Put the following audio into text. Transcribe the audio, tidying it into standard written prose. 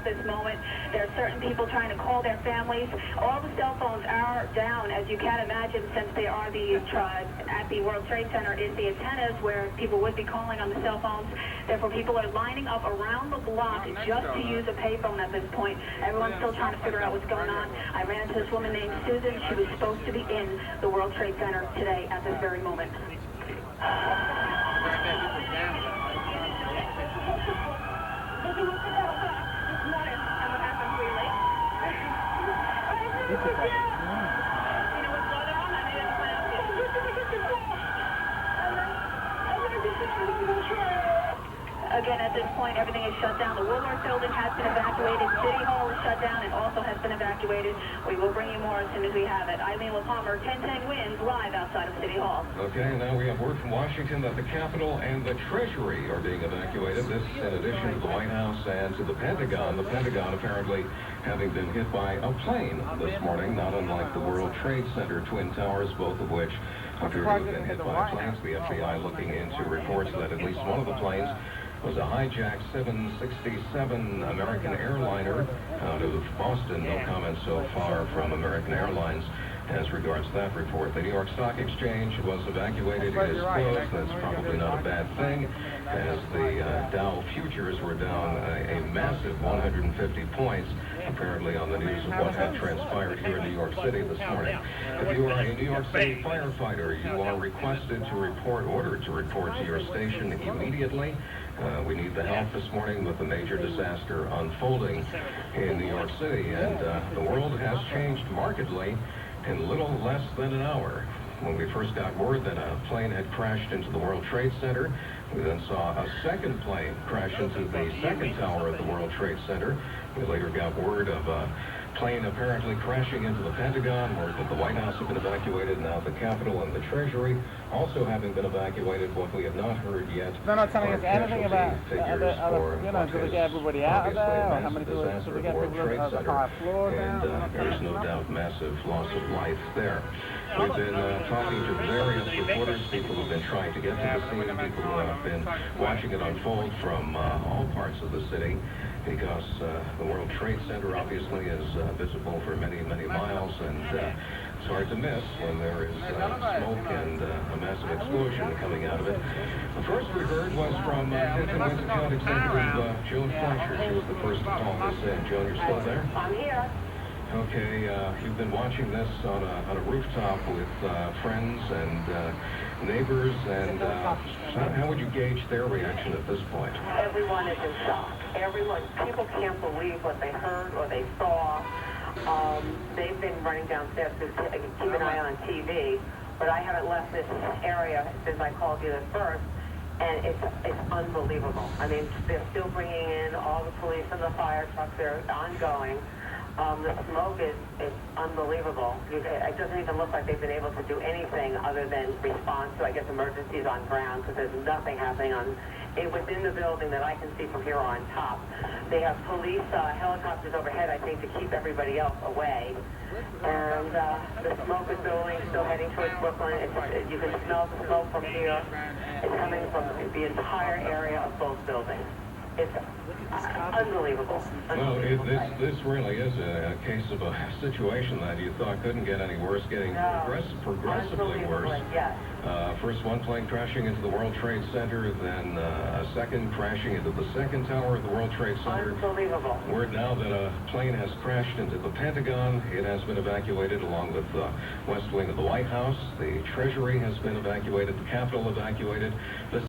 this moment. There are certain people trying to call their families. All the cell phones are down, as you can imagine, since they are at the World Trade Center is the antennas where people would be calling on the cell phones. Therefore, people are lining up around the block just to use a payphone at this point. Everyone's still trying to figure out what's going on. I ran into this woman named Susan. She was supposed to be in the World Trade Center today at this very moment. Again, at this point, everything is shut down. The Woolworth building has been evacuated. City Hall is shut down and also has been evacuated. We will bring you more as soon as we have it. Eileen LaPalmer, 1010 Winds, live outside of City Hall. Okay, now we have word from Washington that the Capitol and the Treasury are being evacuated. This in addition to the White House and to the Pentagon. The Pentagon apparently having been hit by a plane this morning, not unlike the World Trade Center Twin Towers, both of which appear to have been hit by planes. The FBI looking into reports that at least one of the planes was a hijacked 767 American airliner out of Boston. No comment so far from American Airlines as regards that report. The New York Stock Exchange was evacuated. It is closed. That's probably not a bad thing, as the Dow futures were down a massive 150 points, apparently on the news of what had transpired here in New York City this morning. If you are a New York City firefighter, you are requested to report, ordered to report to your station immediately. We need the help this morning with a major disaster unfolding in New York City, and the world has changed markedly in little less than an hour. When we first got word that a plane had crashed into the World Trade Center, we then saw a second plane crash into the second tower of the World Trade Center. We later got word of a plane apparently crashing into the Pentagon, word that the White House had been evacuated, now the Capitol and the Treasury also having been evacuated. What we have not heard yet They're not telling us anything about figures do they get everybody out of there, or how many people do they get people on the higher floor and there's no doubt massive loss of life there. We've been talking to various reporters, people who've been trying to get to the scene, people who have been watching it unfold from all parts of the city, because the World Trade Center obviously is visible for many, many miles, and it's hard to miss when there is smoke and a massive explosion coming out of it. The first we heard was from Clifton Cloud Executive Joan Fletcher. She was the first to call this in. Joan, you're still there? I'm here. Okay, you've been watching this on a rooftop with friends and neighbors, and how would you gauge their reaction at this point? Everyone is in shock. People can't believe what they heard or they saw. They've been running downstairs to keep an eye on TV, but I haven't left this area since I called you at first, and it's unbelievable. I mean, they're still bringing in all the police and the fire trucks. They're ongoing. The smoke is unbelievable. It doesn't even look like they've been able to do anything other than respond to, I guess, emergencies on ground, because there's nothing happening within the building that I can see from here on top. They have police helicopters overhead, I think, to keep everybody else away. And the smoke is building, still heading towards Brooklyn. You can smell the smoke from here. It's coming from the entire area of both buildings. It's unbelievable. Well, this really is a case of a situation that you thought couldn't get any worse, getting progressively worse. Yes. First one plane crashing into the World Trade Center, then a second crashing into the second tower of the World Trade Center. Unbelievable. Word now that a plane has crashed into the Pentagon. It has been evacuated along with the West Wing of the White House. The Treasury has been evacuated, the Capitol evacuated.